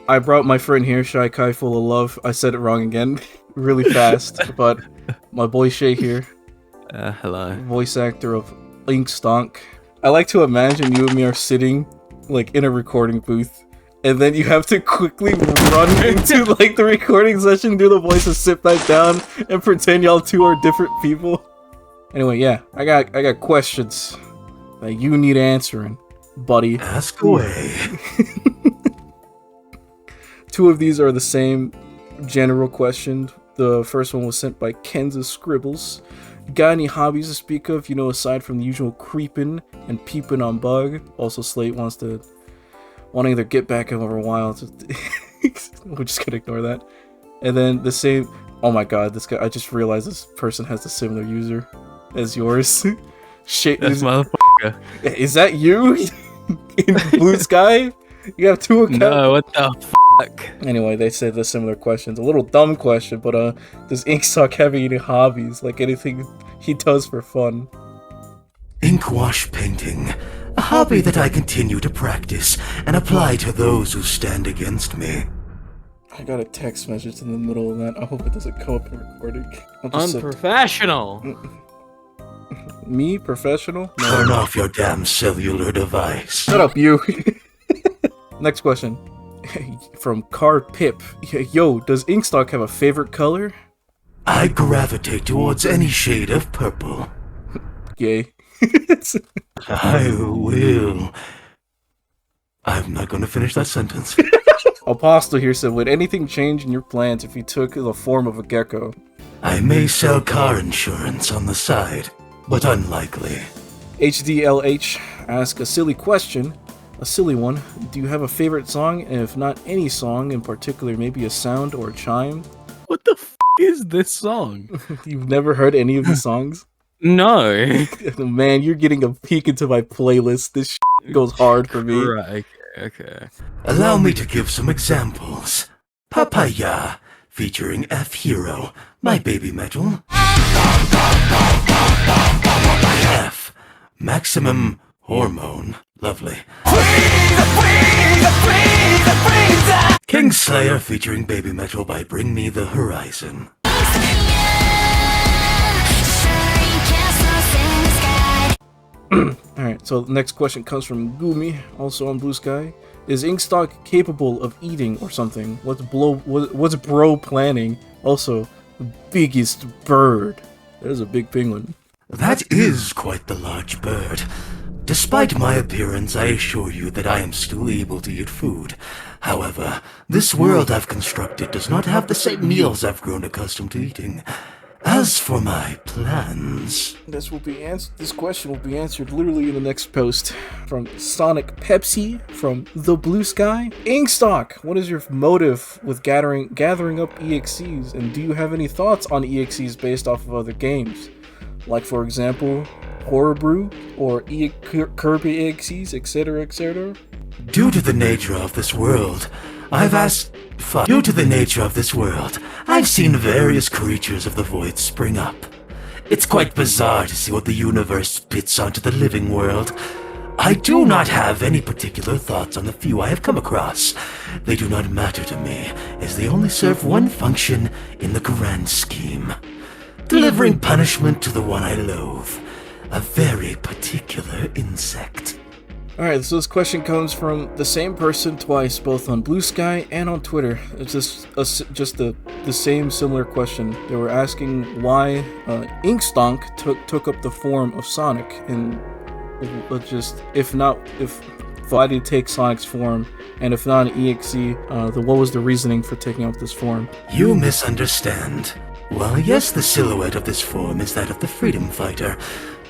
I brought my friend here, Shy Kai full of love. I said it wrong again, really fast, but my boy Shay here. Hello. Voice actor of Inkstonk. I like to imagine you and me are sitting, like, in a recording booth, and then you have to quickly run into, like, the recording session, do the voice, and sit back down, and pretend y'all two are different people. Anyway, yeah, I got questions that you need answering, buddy. Ask away. Two of these are the same general question. The first one was sent by Kansas Scribbles. Got any hobbies to speak of, you know, aside from the usual creeping and peeping on Bug? Also, Slate wanting to get back over a while. We're just gonna ignore that. And then the same. Oh my god, this guy! I just realized this person has a similar user as yours. Shit, That's motherfucker. Is that you in Blue Sky? You have two accounts. No, what the fuck? Anyway, they said the similar questions. A little dumb question, but does Inkstock have any hobbies? Like anything he does for fun? Inkwash painting. A hobby that I continue to practice and apply to those who stand against me. I got a text message in the middle of that. I hope it doesn't come up in recording. Unprofessional. Me? Professional? No. Turn off your damn cellular device. Shut up, you. Next question. From Car Pip. Yo, does Inkstock have a favorite color? I gravitate towards any shade of purple. Gay. I will. I'm not going to finish that sentence. Apostle here said, would anything change in your plans if you took the form of a gecko? I may sell car insurance on the side, but unlikely. HDLH asked a silly question. A silly one. Do you have a favorite song? And if not any song in particular, maybe a sound or a chime? What the f is this song? You've never heard any of the songs? No. Man, you're getting a peek into my playlist. This goes hard for me. Right, okay. Allow me to give some examples. Papaya, featuring F-Hero, my baby metal. F, Maximum Hormone, lovely. Kingslayer, featuring baby metal by Bring Me the Horizon. Alright, so the next question comes from Gumi, also on Blue Sky. Is Inkstock capable of eating or something? What's bro planning? Also, the biggest bird. There's a big penguin. That is quite the large bird. Despite my appearance, I assure you that I am still able to eat food. However, this world I've constructed does not have the same meals I've grown accustomed to eating. As for my plans... This question will be answered literally in the next post. From Sonic Pepsi, from The Blue Sky. Inkstock, what is your motive with gathering up EXEs? And do you have any thoughts on EXEs based off of other games? Like, for example, Horror Brew, or Kirby EXEs, etc., etc.? Due to the nature of this world, I've seen various creatures of the void spring up. It's quite bizarre to see what the universe spits onto the living world. I do not have any particular thoughts on the few I have come across. They do not matter to me, as they only serve one function in the grand scheme. Delivering punishment to the one I loathe. A very particular insect. Alright, so this question comes from the same person twice, both on Blue Sky and on Twitter. It's just the same similar question. They were asking why Inkstock took up the form of Sonic, and why did he take Sonic's form, and if not an EXE, what was the reasoning for taking up this form? You misunderstand. While yes, the silhouette of this form is that of the freedom fighter,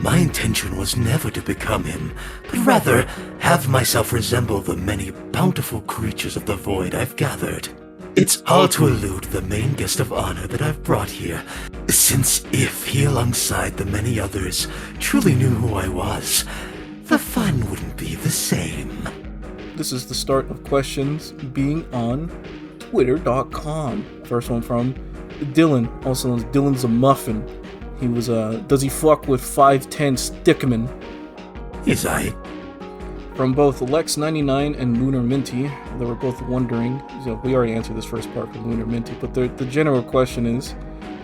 my intention was never to become him, but rather have myself resemble the many bountiful creatures of the void I've gathered. It's all to elude the main guest of honor that I've brought here, since if he alongside the many others truly knew who I was, the fun wouldn't be the same. This is the start of questions being on Twitter.com. First one from Dylan, also known as Dylan's a Muffin. He was, does he fuck with 5'10" Stickman? Is I? From both Lex99 and Lunar Minty, they were both wondering, so we already answered this first part from Lunar Minty, but the general question is,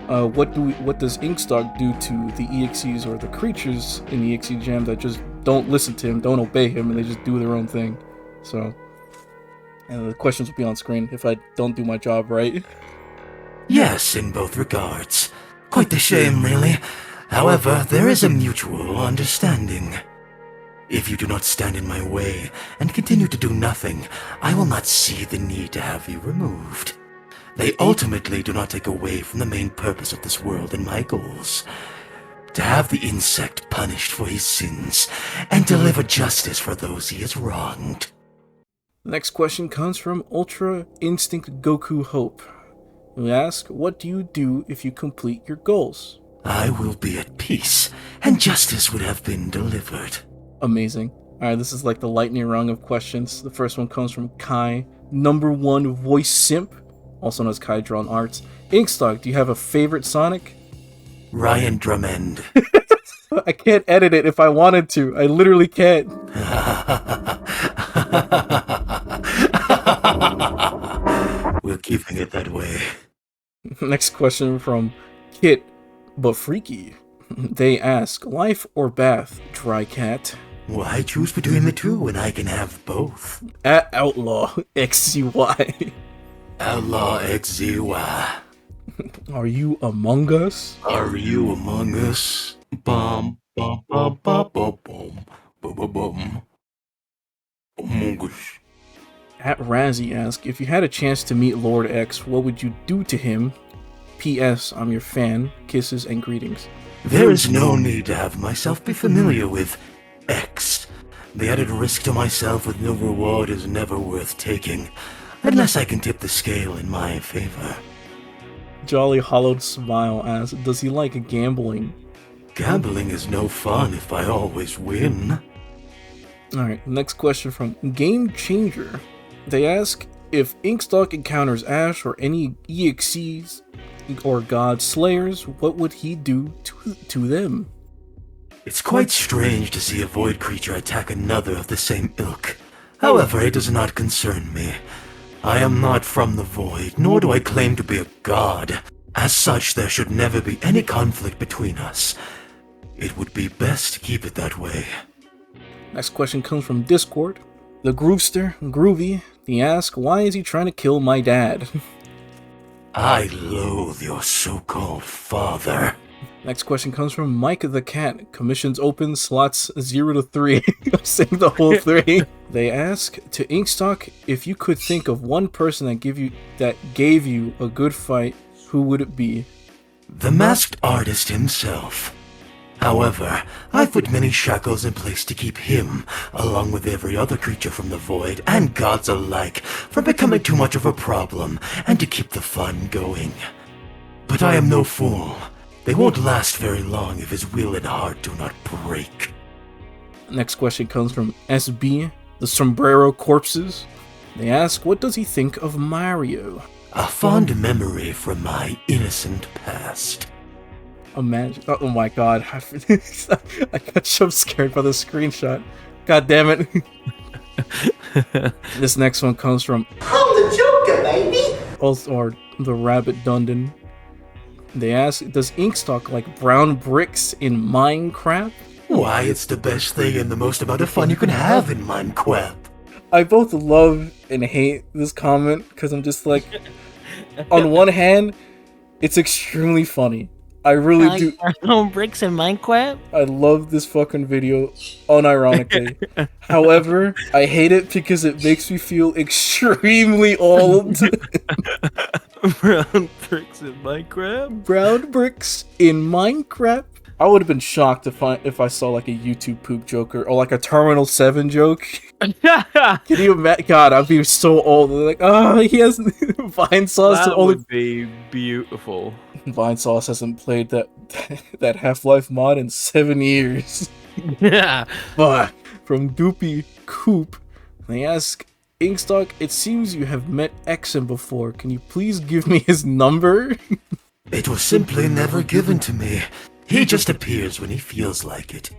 what does Inkstock do to the EXEs or the creatures in the EXE Jam that just don't listen to him, don't obey him, and they just do their own thing? So, and the questions will be on screen if I don't do my job right. Yes, in both regards. Quite the shame, really. However, there is a mutual understanding. If you do not stand in my way and continue to do nothing, I will not see the need to have you removed. They ultimately do not take away from the main purpose of this world and my goals. To have the insect punished for his sins and deliver justice for those he has wronged. Next question comes from Ultra Instinct Goku Hope, who asks, what do you do if you complete your goals? I will be at peace, and justice would have been delivered. Amazing. Alright, this is like the lightning round of questions. The first one comes from Kai, #1 voice simp, also known as Kai Drawn Arts. Inkstock, do you have a favorite Sonic? Ryan Drummond. I can't edit it if I wanted to. I literally can't. We're keeping it that way. Next question from Kit, but Freaky. They ask, life or bath, Dry Cat? Why choose between the two when I can have both? At Outlaw XCY. Outlaw XZY. Are you among us? Are you among us? Bum, bum, bum, bum, bum, bum, bum, bum, bum. Among us. At Razzie ask, if you had a chance to meet Lord X, what would you do to him? P.S. I'm your fan. Kisses and greetings. There is no need to have myself be familiar with X. The added risk to myself with no reward is never worth taking, unless I can tip the scale in my favor. Jolly Hollowed Smile asks, does he like gambling? Gambling is no fun if I always win. Alright, next question from Game Changer. They ask, if Inkstock encounters Ash or any EXEs or God Slayers, what would he do to them? It's quite strange to see a void creature attack another of the same ilk. However, it does not concern me. I am not from the void, nor do I claim to be a god. As such, there should never be any conflict between us. It would be best to keep it that way. Next question comes from Discord. The Groovester, Groovy, he asks, why is he trying to kill my dad? I loathe your so-called father. Next question comes from Mike the Cat. Commissions open, slots 0 to 3. I'm saying the whole 3. They ask, to Inkstock, if you could think of one person that gave you a good fight, who would it be? The masked artist himself. However, I've put many shackles in place to keep him, along with every other creature from the void, and gods alike, from becoming too much of a problem, and to keep the fun going. But I am no fool. They won't last very long if his will and heart do not break. Next question comes from SB, the Sombrero Corpses. They ask, what does he think of Mario? A fond memory from my innocent past. Imagine. Oh my god. I got jump scared by the screenshot. God damn it. This next one comes from I'm the Joker, baby! or the Rabbit Dundon. They ask, does Inkstock like brown bricks in Minecraft? Why, it's the best thing and the most amount of fun you can have in Minecraft. I both love and hate this comment because I'm just like, on one hand, it's extremely funny. I really do. No bricks in Minecraft? I love this fucking video, unironically. However, I hate it because it makes me feel extremely old. Brown bricks in Minecraft? Brown bricks in Minecraft? I would have been shocked if I saw like a YouTube poop joker or like a Terminal 7 joke. Can you imagine? God, I'd be so old. Like, oh, he has Vine Sauce. That would be beautiful. Vine Sauce hasn't played that Half-Life mod in 7 years. Yeah. But from Doopy Coop, they ask, Inkstock, it seems you have met Exen before. Can you please give me his number? It was simply never given to me. He just appears when he feels like it.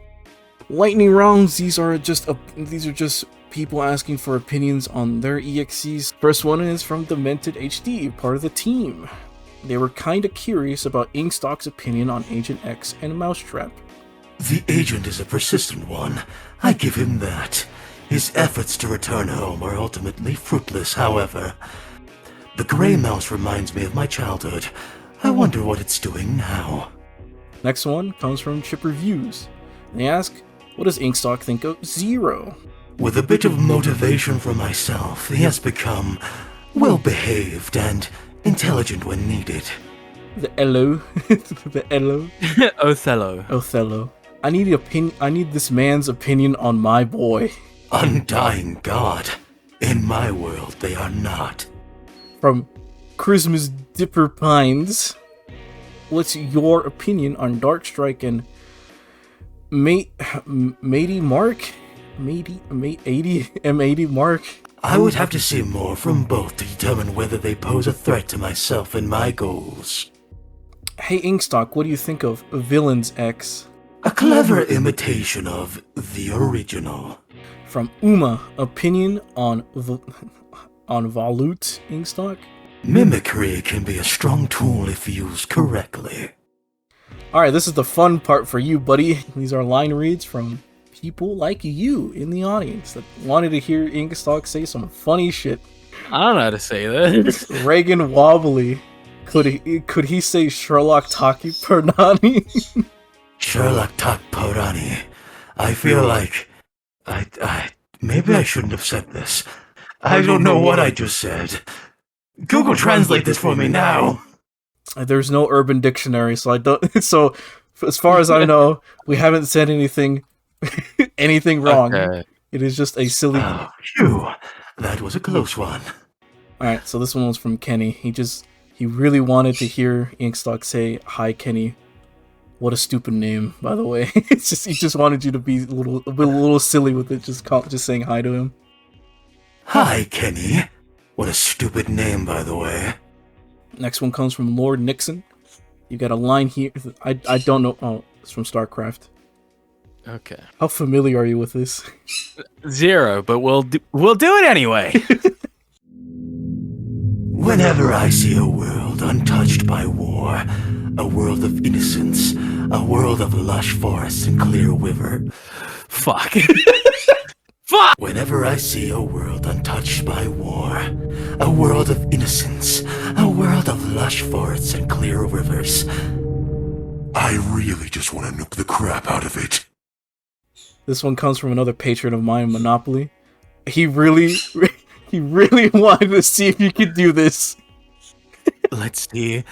Lightning rounds. These are just people asking for opinions on their EXEs. First one is from Demented HD, part of the team. They were kinda curious about Inkstock's opinion on Agent X and Mousetrap. The agent is a persistent one. I give him that. His efforts to return home are ultimately fruitless, however. The gray mouse reminds me of my childhood. I wonder what it's doing now. Next one comes from Chip Reviews. They ask, what does Inkstock think of Zero? With a bit of motivation for myself, he has become well-behaved and intelligent when needed. The Elo. The Elo. Othello. I need this man's opinion on my boy. Undying God. In my world, they are not. From Christmas Dipper Pines. What's your opinion on Darkstrike and Matey Mark? M80 Mark? I would have to see more from both to determine whether they pose a threat to myself and my goals. Hey Inkstock, what do you think of Villains X? A clever imitation of the original. From Uma, opinion on Volute Inkstock? Mimicry can be a strong tool if used correctly. Alright, this is the fun part for you, buddy. These are line reads from people like you in the audience that wanted to hear Inkstock say some funny shit. I don't know how to say this. Reagan Wobbly. Could he say Sherlock Taki Pernani? Sherlock Takporani. I feel like maybe I shouldn't have said this. I don't know what I just said. Google Translate this for me now. There's no Urban Dictionary, so I don't. So, as far as I know, we haven't said anything wrong. Okay. It is just a silly. Oh, phew. That was a close one. All right, so this one was from Kenny. He really wanted to hear Inkstock say hi, Kenny. What a stupid name, by the way. He just wanted you to be a little silly with it, just saying hi to him. Hi, Kenny. What a stupid name, by the way. Next one comes from Lord Nixon. You got a line here. I don't know. Oh, it's from StarCraft. Okay. How familiar are you with this? Zero, but we'll do it anyway. Whenever I see a world untouched by war, a world of innocence, a world of lush forests and clear river. Fuck. Fuck! Whenever I see a world untouched by war, a world of innocence, a world of lush forests and clear rivers, I really just want to nuke the crap out of it. This one comes from another patron of mine, Monopoly. He really wanted to see if you could do this. Let's see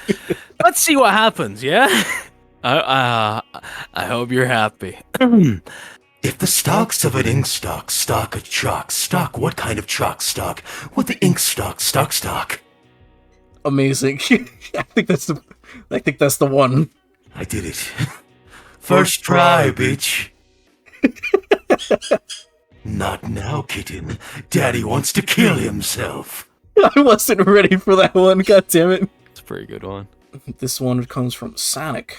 what happens, yeah? I hope you're happy. If the stalks of an Inkstock stalk a chalk stock, what kind of chalk stock would the Inkstock stock? Amazing. I think that's the one. I did it. First try, bitch. Not now, kitten. Daddy wants to kill himself. I wasn't ready for that one. God damn it. It's a pretty good one. This one comes from Sonic.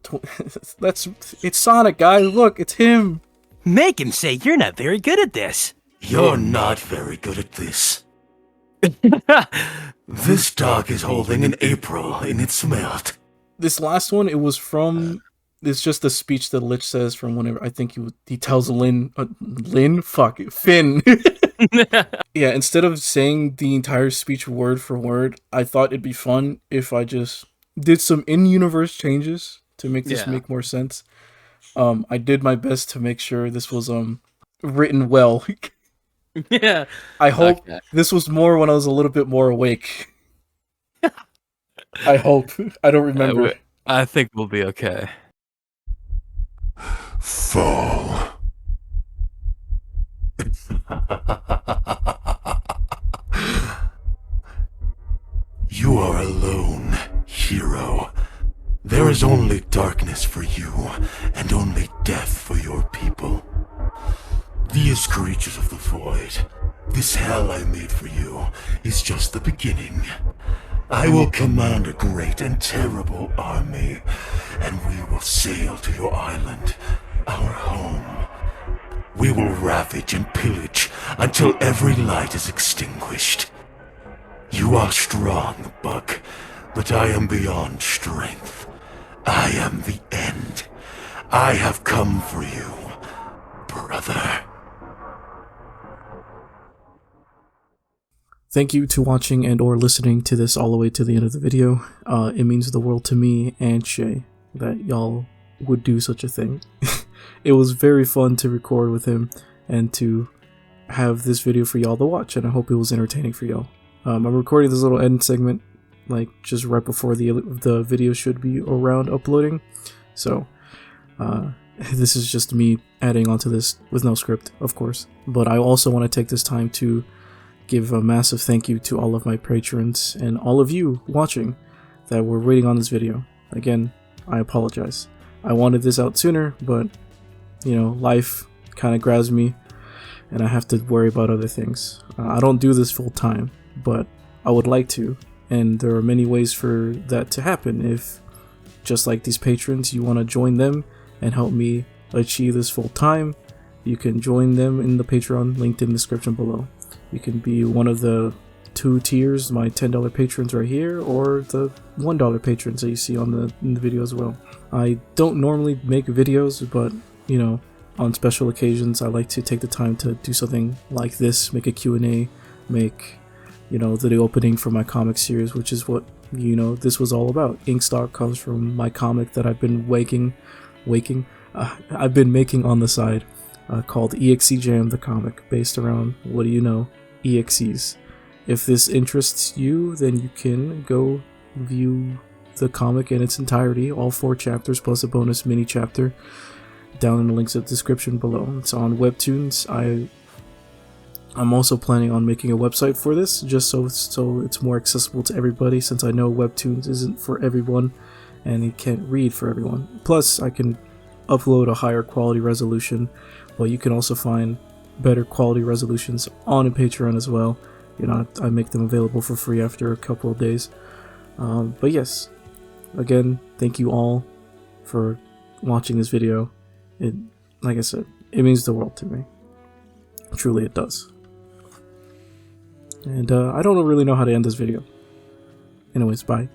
It's Sonic, guys. Look, it's him. Make him say you're not very good at this. You're not very good at this. This dog is holding an April in its mouth. This last one, it was from. It's just the speech that Lich says from whenever I think he tells Finn. Yeah, instead of saying the entire speech word for word, I thought it'd be fun if I just did some in-universe changes to make this make more sense. I did my best to make sure this was written well. Yeah. I hope this was more when I was a little bit more awake. I hope. I don't remember. I think we'll be okay. Fall. You are alone, hero. There is only darkness for you, and only death for your people. These creatures of the void, this hell I made for you, is just the beginning. I will command a great and terrible army, and we will sail to your island, our home, We will ravage and pillage until every light is extinguished. You are strong, Buck, but I am beyond strength. I am the end. I have come for you, brother. Thank you to watching and or listening to this all the way to the end of the video. It means the world to me and Shay that y'all would do such a thing. It was very fun to record with him and to have this video for y'all to watch, and I hope it was entertaining for y'all. I'm recording this little end segment like just right before the video should be around uploading, so this is just me adding onto this with no script, of course. But I also want to take this time to give a massive thank you to all of my patrons and all of you watching that were waiting on this video. Again, I apologize. I wanted this out sooner, but you know, life kind of grabs me and I have to worry about other things. I don't do this full time, but I would like to, and there are many ways for that to happen. If, just like these patrons, you want to join them and help me achieve this full time, you can join them in the Patreon linked in the description below. You can be one of the 2 tiers, my $10 patrons right here, or the $1 patrons that you see in the video as well. I don't normally make videos, but you know, on special occasions I like to take the time to do something like this, make a Q&A, make, you know, the opening for my comic series, which is what, you know, this was all about. Inkstock comes from my comic that I've been I've been making on the side, called EXE JAM, the comic, based around, what do you know, EXEs. If this interests you, then you can go view the comic in its entirety, all 4 chapters plus a bonus mini chapter, down in the links of the description below. It's on Webtoons. I'm also planning on making a website for this, just so it's more accessible to everybody, since I know Webtoons isn't for everyone and it can't read for everyone. Plus, I can upload a higher quality resolution, but you can also find better quality resolutions on a Patreon as well. You know, I make them available for free after a couple of days. But yes, again, thank you all for watching this video. It, like I said, it means the world to me. Truly it does. And I don't really know how to end this video. Anyways, bye.